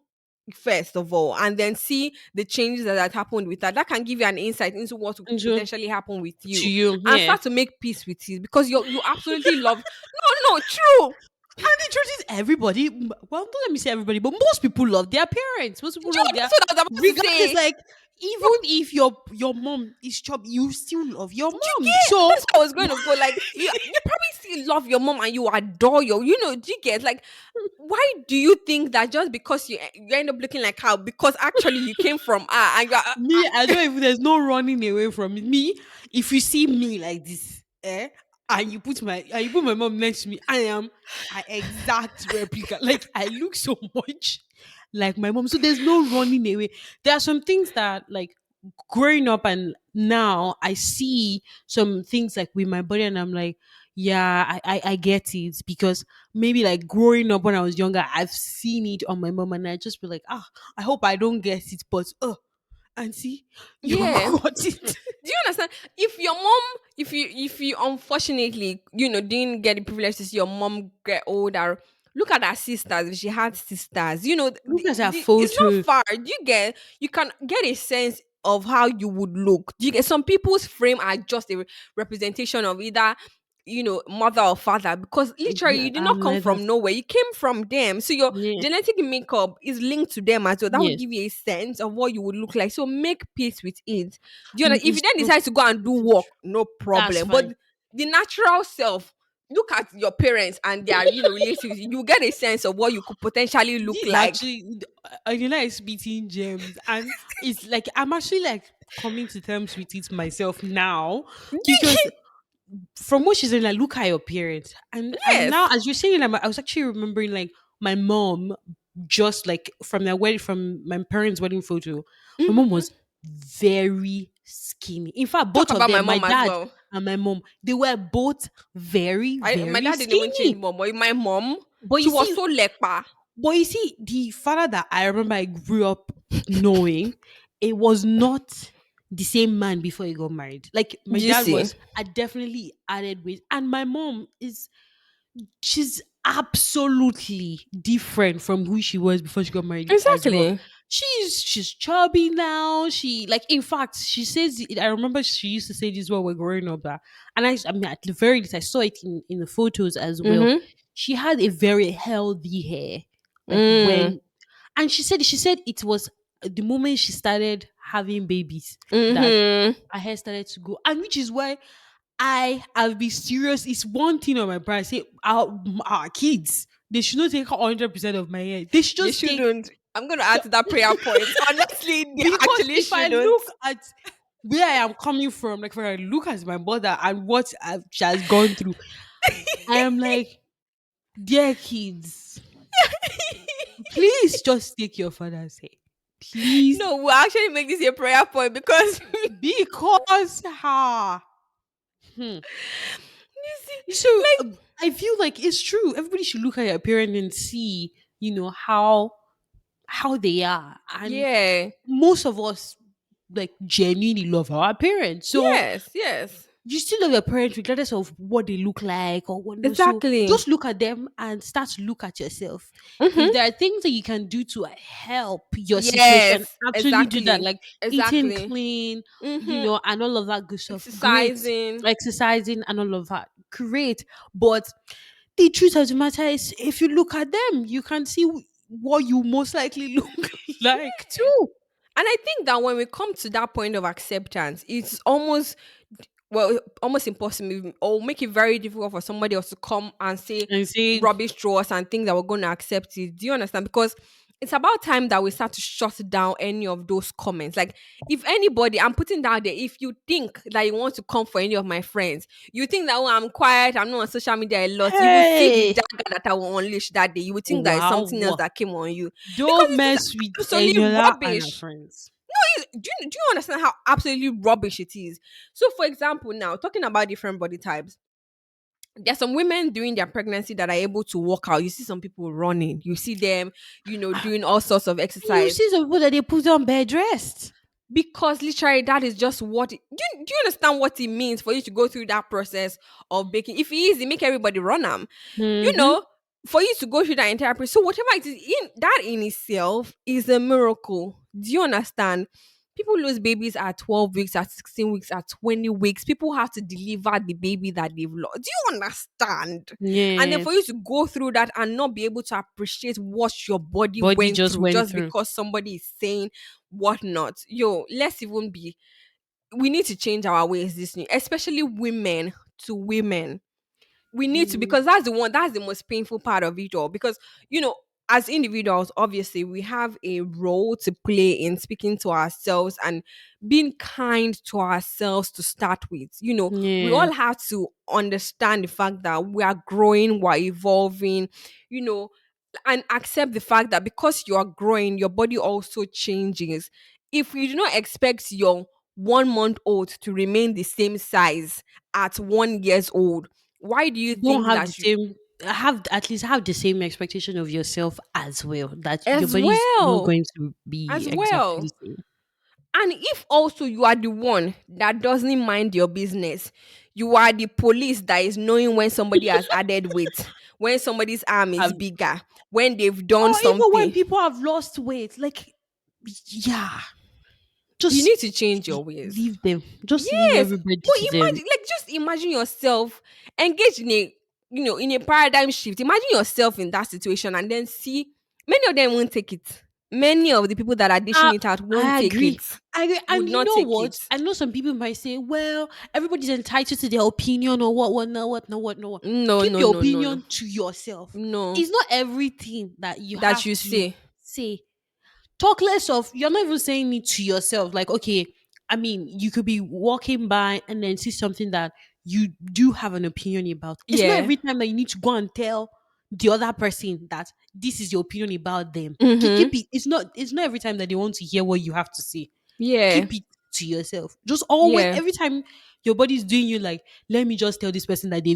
first of all, and then see the changes that had happened with her. That can give you an insight into what could Into potentially happen with to you, you, and yeah. start to make peace with it because you absolutely love. No, no, true. And the truth is, everybody, well, don't let me say everybody, but most people love their parents. Most people love their, That's what I was about to regardless, say. like, even if your mom is chubby, you still love your Do you mom. get? So, That's what I was going to go. Like you probably still love your mom and you adore your. Do you get? Like, why do you think that just because you end up looking like her because actually you came from her and you're me, I don't even, there's no running away from it. Me, if you see me like this, and you put my mom next to me, I am an exact replica. Like, I look so much like my mom. So there's no running away. There are some things that, like, growing up and now I see some things like with my body and I'm like, yeah, I get it, because maybe like growing up when I was younger, I've seen it on my mom and I just be like, I hope I don't get it, but auntie, you yeah. got it. Do you understand? If your mom, if you unfortunately, didn't get the privilege to see your mom get older, look at her sisters. If she had sisters, Look at that it's not photo. far. Do you get? You can get a sense of how you would look. Do you get? Some people's frame are just a representation of either mother or father, because literally you did not I'm come like that. from nowhere, you came from them, so your Yeah. genetic makeup is linked to them as well. That would Yes. give you a sense of what you would look like, so make peace with it. Do you know? If you It's then so, decide to go and do work, no that's problem. But fine. the natural self, look at your parents and their relatives. You get a sense of what you could potentially look This like. actually, you know, is beating gems, and it's like I'm actually like coming to terms with it myself now, because from what she's saying, like, look at your parents, and now Yes. as you're saying, I was actually remembering like my mom, just like from their wedding, from my parents' wedding photo. My mom Hmm. was very skinny. In fact, Talk both of about my them, my mom as dad well. and my mom, they were both very, My very dad didn't even change skinny. mom, but my mom, But she you was see, so lepa. the father that I remember I grew up knowing, it was not the same man before he got married. Like my You dad see? was, I definitely added weight, and my mom is, she's absolutely different from who she was before she got married as well. Exactly. She's chubby now. She, like, in fact, she says, I remember she used to say this while we're growing up, that, and I mean, at the very least I saw it in the photos as well. Mhm. She had a very healthy hair. Like Mm. when, and she said it was the moment she started having babies that Mhm. her hair started to go, and which is why I'll be serious. It's one thing on my part. I say our kids, they should not take 100% of my hair. They should They just take shouldn't. I'm gonna add to that prayer point. Honestly, they because actually if I shouldn't. look at where I am coming from, like when I look at my mother and what she has gone through, I am like, dear kids, Please just take your father's head. Please. No, we'll actually make this a prayer point because Because ha. Hmm. you see, So like, I feel like it's true. Everybody should look at your parent and see, how they are. And yeah, most of us like genuinely love our parents. So yes, yes, you still love your parents regardless of what they look like or whatnot. So exactly. just look at them and start to look at yourself. If Mm-hmm. there are things that you can do to help your situation, Yes, absolutely do that. exactly, Like eating exactly. clean, Mm-hmm. and all of that good stuff. Great. Exercising. Exercising and all of that. Great. But the truth of the matter is, if you look at them, you can see what you most likely look like Yeah. too. And I think that when we come to that point of acceptance, it's almost, well, almost impossible or make it very difficult for somebody else to come and say And say, rubbish to us and think that we're going to accept it. Do you understand? Because it's about time that we start to shut down any of those comments. Like, if anybody, I'm putting that out there, if you think that you want to come for any of my friends, you think that, oh, I'm quiet, I'm not on social media a lot, you will see the hey, dagger that I will unleash that day. You would think that it's something else wow. that came on you because Don't it is mess with absolutely Eniola and her rubbish. friends. Do you understand how absolutely rubbish it is? So, for example, now talking about different body types, there's some women during their pregnancy that are able to walk out. You see some people running. You see them, doing all sorts of You exercise see some people that they put on bed rest. because literally that is just what. Do you understand what it means for you to go through that process of baking? If it is, it make everybody run them. you Mm-hmm. know, for you to go through that entire process. So whatever it is, in that in itself is a miracle. Do you understand? People lose babies at 12 weeks, at 16 weeks, at 20 weeks. People have to deliver the baby that they've lost. Do you understand? And then for you Yes. to go through that and not be able to appreciate what your body Body went just through went just through. because somebody is saying whatnot. Yo, let's even be, we need to change our ways this new, especially women to women. We need to, Mm, because that's the most painful part of it all. Because you know as individuals, obviously we have a role to play in speaking to ourselves and being kind to ourselves to start with. We yeah. all have to understand the fact that we are growing, we're evolving, you know and accept the fact that because you are growing, your body also changes. If you do not expect your 1 month old to remain the same size at 1 years old, why do you Don't think have the that you same have at least have the same expectation of yourself as well. That your as body is not well going to as be exactly well the same. and if also you are the one that doesn't mind your business, you are the police that is knowing when somebody has added weight, when somebody's arm is Um, bigger, when they've done or even when something. people have lost weight, like yeah, You just need to change your ways. leave them. Just leave Yes, everybody but to them. just imagine yourself engaged in a paradigm shift. Imagine yourself in that situation, and then see many of them won't take it. Many of the people that are dishing Uh, it out won't I take agree. it. I agree. Would And you not know take what? it. I know some people might say, well, everybody's entitled to their opinion or what, no, what, no, what, no, what. No, Keep no, your no, no, no, opinion to yourself. no. It's not everything that you That have you to say say. Talk less of, you're not even saying it to yourself. Like, okay, I mean, you could be walking by and then see something that you do have an opinion about. It's not yeah. every time that you need to go and tell the other person that this is your opinion about them. Keep Mm-hmm. it. It's not every time that they want to hear what you have to say. Yeah. Keep it to yourself. Just always, Yeah. every time your body's doing you like, let me just tell this person that they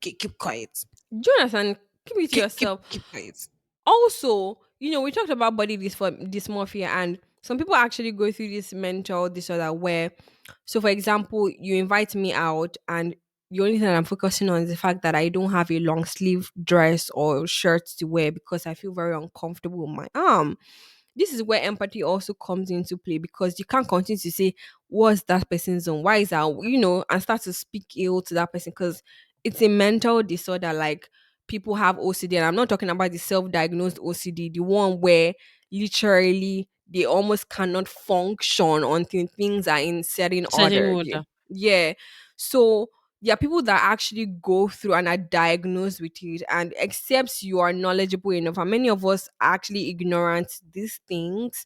keep quiet. Jonathan, keep it to Keep yourself. keep quiet. Also, we talked about body dysmorphia, and some people actually go through this mental disorder where, so for example, you invite me out, and the only thing I'm focusing on is the fact that I don't have a long sleeve dress or shirt to wear because I feel very uncomfortable with my arm. This is where empathy also comes into play because you can't continue to say, what's that person's on? Why is that? And start to speak ill to that person because it's a mental disorder. Like people have OCD, and I'm not talking about the self diagnosed OCD, the one where literally they almost cannot function until things are in certain Certain order. Yeah. order. Yeah. So, there are people that actually go through and are diagnosed with it, and except you are knowledgeable enough, and many of us are actually ignorant to these things,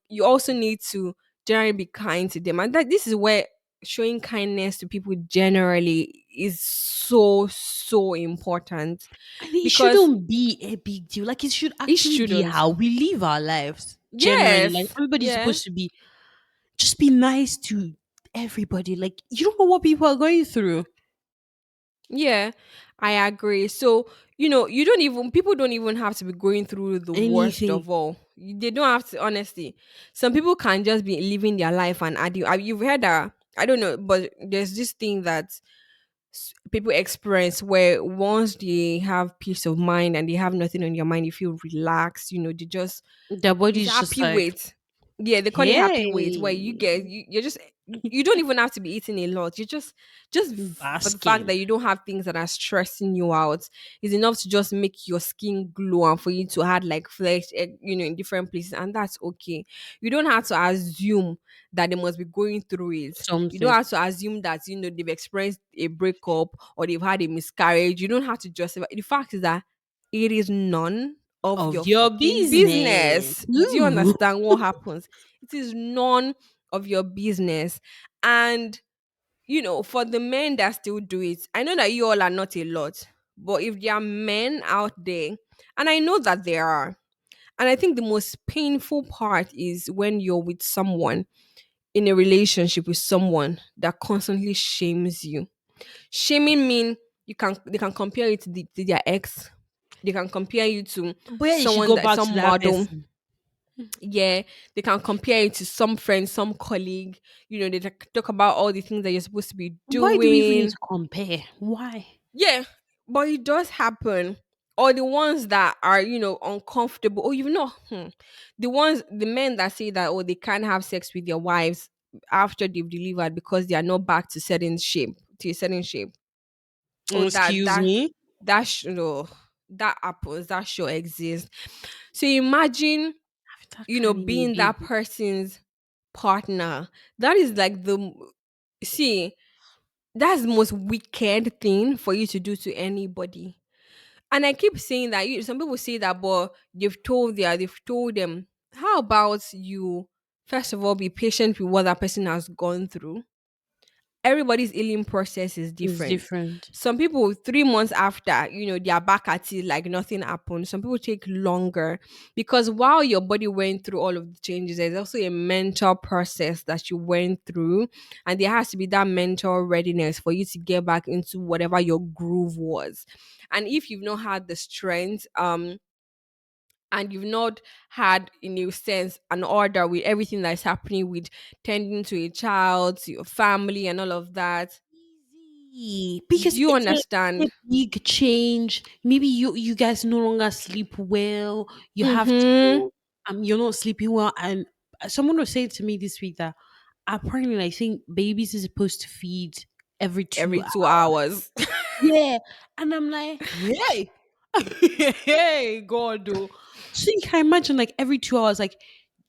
you also need to generally be kind to them. And that this is where showing kindness to people generally is so so important And it because shouldn't be a big deal. Like it should it actually be shouldn't. how we live our lives. Generally, like Yes. everybody's Yeah. supposed to be just be nice to everybody. Like you don't know what people are going through. Yeah, I agree. So, you don't even, people don't even have to be going through the worst Anything. of all. They don't have to, honestly. Some people can just be living their life and add you. You've heard that, I don't know, but there's this thing that people experience where once they have peace of mind and they have nothing on your mind, you feel relaxed, they just, Their it's body's just happy like, weight. Yeah, they call it happy weight, where you hey, get you're just, you don't even have to be eating a lot. You just for the fact basking. that you don't have things that are stressing you out is enough to just make your skin glow and for you to add like flesh, in different places, and that's okay. You don't have to assume that they must be going through it. You don't Something have to assume that they've experienced a breakup or they've had a miscarriage. You don't have to justify. The fact is that it is none of of your your fucking business. business. Do you Ooh. understand what happens? It is none of your business. And, for the men that still do it, I know that you all are not a lot, but if there are men out there, and I know that there are, and I think the most painful part is when you're with someone, in a relationship with someone that constantly shames you. Shaming mean they can compare you to their ex. They can compare you to But you should someone go that back some to that model. person. Yeah, they can compare it to some friend, some colleague. They talk about all the things that you're supposed to be Why do we even need doing. to compare? Why? Yeah, but it does happen. Or the ones that are, uncomfortable. Or the men that say that, oh, they can't have sex with their wives after they've delivered because they are not back to a certain shape. Oh, Excuse me? oh, that happens. That sure exists. So imagine, After carrying a being that baby. person's partner. That is like see, that's the most wicked thing for you to do to anybody. And I keep saying that some people say that, but they've told them. How about you first of all be patient with what that person has gone through? Everybody's healing process is It's different. different. Some people 3 months after, they are back at it like nothing happened. Some people take longer because while your body went through all of the changes, there's also a mental process that you went through, and there has to be that mental readiness for you to get back into whatever your groove was. And if you've not had the strength, and you've not had, in a sense, an order with everything that's happening with tending to a child, to your family, and all of that. Easy. Do Because you it's a understand? big change. Maybe you guys no longer sleep well. You have Mm-hmm. to you're not sleeping well. And someone was saying to me this week that apparently I think babies is supposed to feed every two Every hours. 2 hours. Yeah. And I'm like, hey, hey, God, though. So you can imagine like every 2 hours, like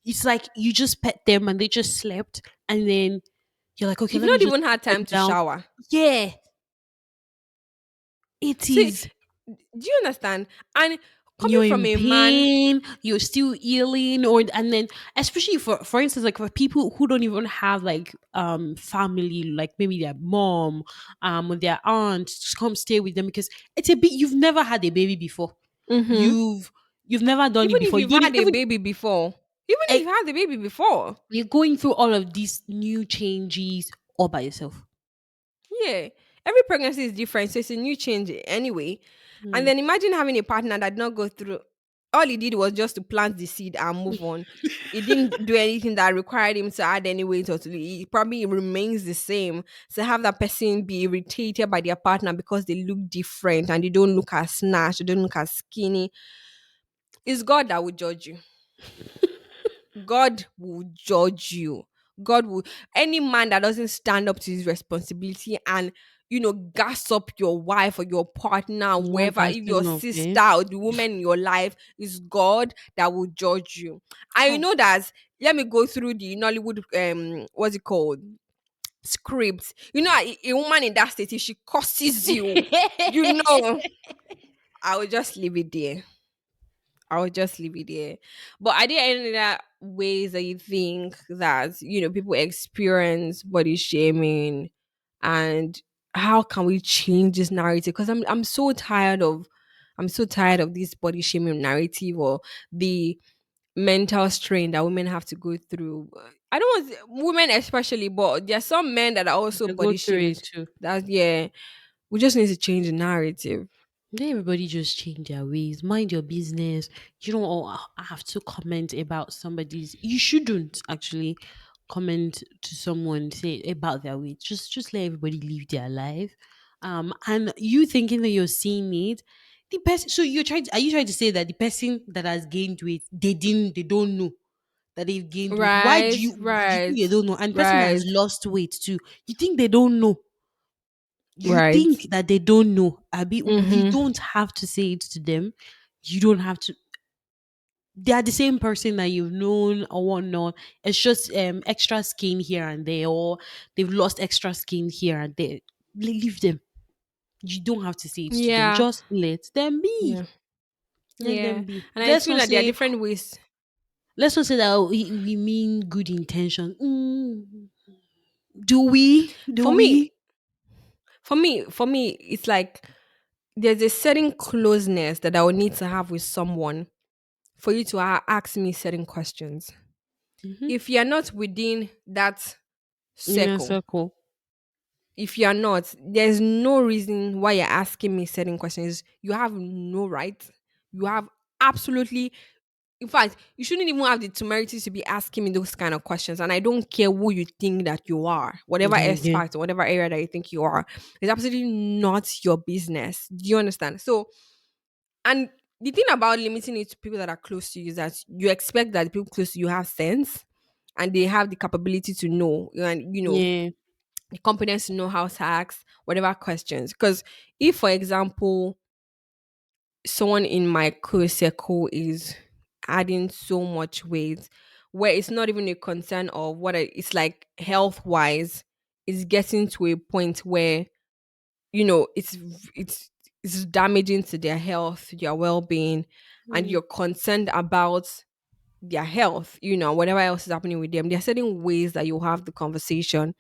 it's like you just pet them and they just slept, and then you're like, okay, You've let me not just even had put them time to down. shower. Yeah, it See, is. do you understand? And coming You're from in a man, pain, you're still healing, or and then especially for instance, like for people who don't even have like family, like maybe their mom, or their aunt, just come stay with them because it's a bit you've never had a baby before. mm-hmm, You've you've never done it even if before. You you've don't had a even baby before, even if eh, you've had the baby before, you're going through all of these new changes all by yourself. yeah, every pregnancy is different, so it's a new change anyway. And Hmm. then imagine having a partner that did not go through. All he did was just to plant the seed and move on. He didn't do anything that required him to add any weight or to. He probably remains the same. So have that person be irritated by their partner because they look different and they don't look as snatched, they don't look as skinny. It's God that will judge you. God will judge you. God will, any man that doesn't stand up to his responsibility and gas up your wife or your partner, It's one wherever, if your person of sister it. or the woman in your life, is God that will judge you. I Hi. know that. Let me go through the Nollywood, what's it called? Script. A woman in that state, if she curses you, you know, I will just leave it there. I will just leave it there. But are there any other ways that you think that people experience body shaming, and how can we change this narrative? Because I'm so tired of this body shaming narrative or the mental strain that women have to go through. I don't want women especially, but there are some men that are also They go body through it shamed. too. That yeah, we just need to change the narrative. Let everybody just change their ways. Mind your business. You don't all have to comment about somebody's. You shouldn't actually comment to someone say about their weight. Just let everybody live their life. And you thinking that you're seeing it, the person. So you're trying. Are you trying to say that the person that has gained weight, they don't know that they've gained weight? Why do Right, you think they right, don't know? And the person that has right, lost weight too, you think they don't know? You right. think that they don't know, Abby? You Mm-hmm. don't have to say it to them. You don't have to. They are the same person that you've known or whatnot. It's just extra skin here and there, or they've lost extra skin here and there. Leave them. You don't have to say it to them. Yeah, Just let them be. yeah, Let yeah. them be. And I feel like there are different ways. Let's not say that we mean good intention. Do we? Do For me, we? for me, it's like there's a certain closeness that I would need to have with someone for you to ask me certain questions. Mm-hmm. If you're not within that In a circle, circle. if you're not, there's no reason why you're asking me certain questions. You have no right. You have absolutely, in fact, you shouldn't even have the temerity to be asking me those kind of questions. And I don't care who you think that you are, whatever Yeah, yeah. aspect or whatever area that you think you are. It's absolutely not your business. Do you understand? So, and the thing about limiting it to people that are close to you is that you expect that the people close to you have sense and they have the capability to know and Yeah. the confidence to know how to ask whatever questions. Because if, for example, someone in my close circle is adding so much weight, where it's not even a concern of it's like health wise, it's getting to a point where it's it's damaging to their health, their well-being, and Mm. you're concerned about their health, whatever else is happening with them. There are certain ways that you have the conversation.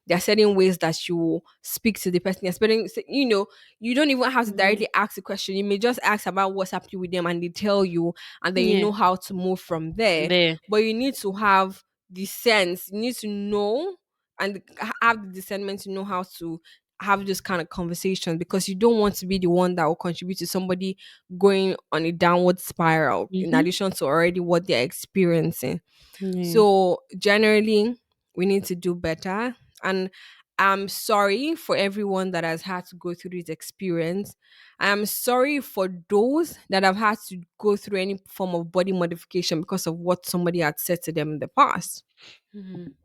There are certain ways that you speak to the person. You're spending, you don't even have to Mm. directly ask the question. You may just ask about what's happening with them and they tell you, and then you Yeah. know how to move from there. There. But you need to have the sense, you need to know and have the discernment to know how to have this kind of conversation because you don't want to be the one that will contribute to somebody going on a downward spiral in Mm-hmm. addition to already what they're experiencing. Yeah. So generally, we need to do better. And I'm sorry for everyone that has had to go through this experience. I'm sorry for those that have had to go through any form of body modification because of what somebody had said to them in the past. Mhm.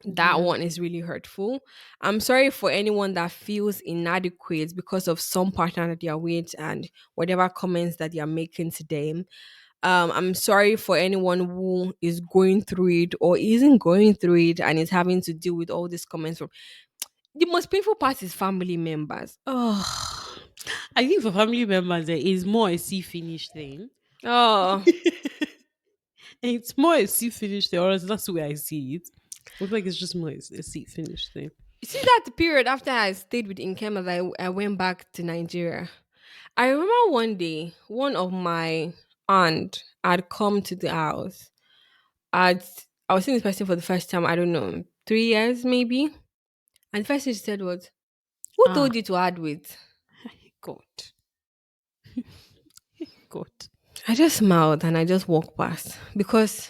That Yeah. one is really hurtful. I'm sorry for anyone that feels inadequate because of some partner that they are with and whatever comments that they are making to them. I'm sorry for anyone who is going through it or isn't going through it and is having to deal with all these comments from the most painful part is family members. Oh, I think for family members, there is more a see finish thing. Oh, It's more a see finish thing, or else that's the way I see it. I feel like it's just more a see finish thing. you see that period after I stayed with Inkem as I went back to Nigeria. I remember one day, one of my aunt had come to the house. I'd, I was seeing this person for the first time, I don't know, 3 years maybe. And the first thing she said was, "Who Ah, told you to add weight?" God, God. I just smiled and I just walked past because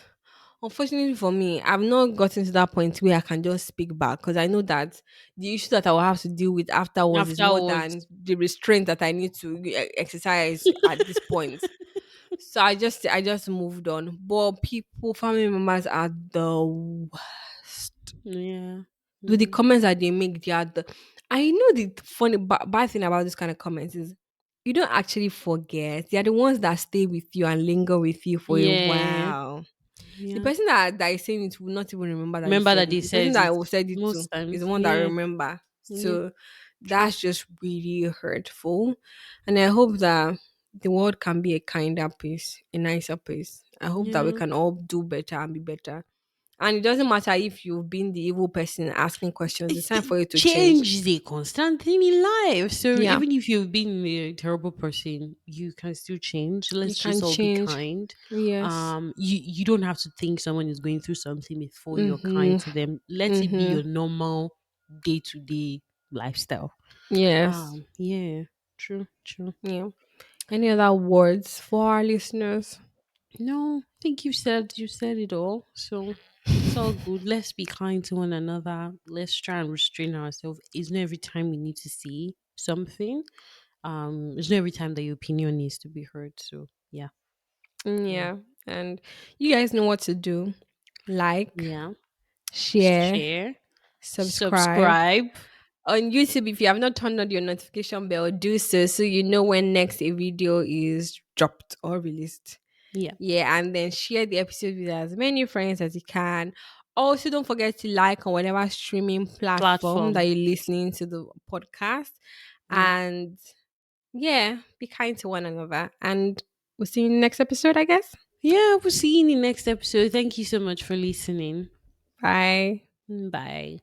unfortunately for me, I've not gotten to that point where I can just speak back because I know that the issue that I will have to deal with afterwards is more than Afterwards, the restraint that I need to exercise at this point. So I just moved on. But people, family members are the worst. yeah, With the yeah, comments that they make, they are the. I know the funny bad thing about this kind of comments is you don't actually forget. They are the ones that stay with you and linger with you for a yeah, while. The yeah. person that is saying it will not even remember that you Remember said that it. they The person said that it will said it to most is the times. one that Yeah, remember. yeah. So True. that's just really hurtful. And I hope that the world can be a kinder place, a nicer place. I hope that we Yeah. can all do better and be better. And it doesn't matter if you've been the evil person asking questions, it's time for you to change. Change is a constant thing in life. So Yeah, even if you've been a terrible person, you can still change. you Let's can just all be change. kind. Yes. You don't have to think someone is going through something before you're kind Mm-hmm. to them. Let it be Mm-hmm. your normal day to day lifestyle. Yes. Yeah, true, true. Yeah. Any other words for our listeners? No, I think you said it all. So it's all good. Let's be kind to one another. Let's try and restrain ourselves. It's not every time we need to see something. It's not every time that your opinion needs to be heard. So yeah. Yeah. Yeah. And you guys know what to do. Like, Yeah. share, Share. subscribe. Subscribe. On YouTube, if you have not turned on your notification bell, do so so you know when next a video is dropped or released. Yeah. Yeah, and then share the episode with as many friends as you can. Also, don't forget to like on whatever streaming platform that Platform. you're listening to the podcast. Yeah. And yeah, be kind to one another. And we'll see you in the next episode, I guess. Yeah, we'll see you in the next episode. Thank you so much for listening. Bye. Bye.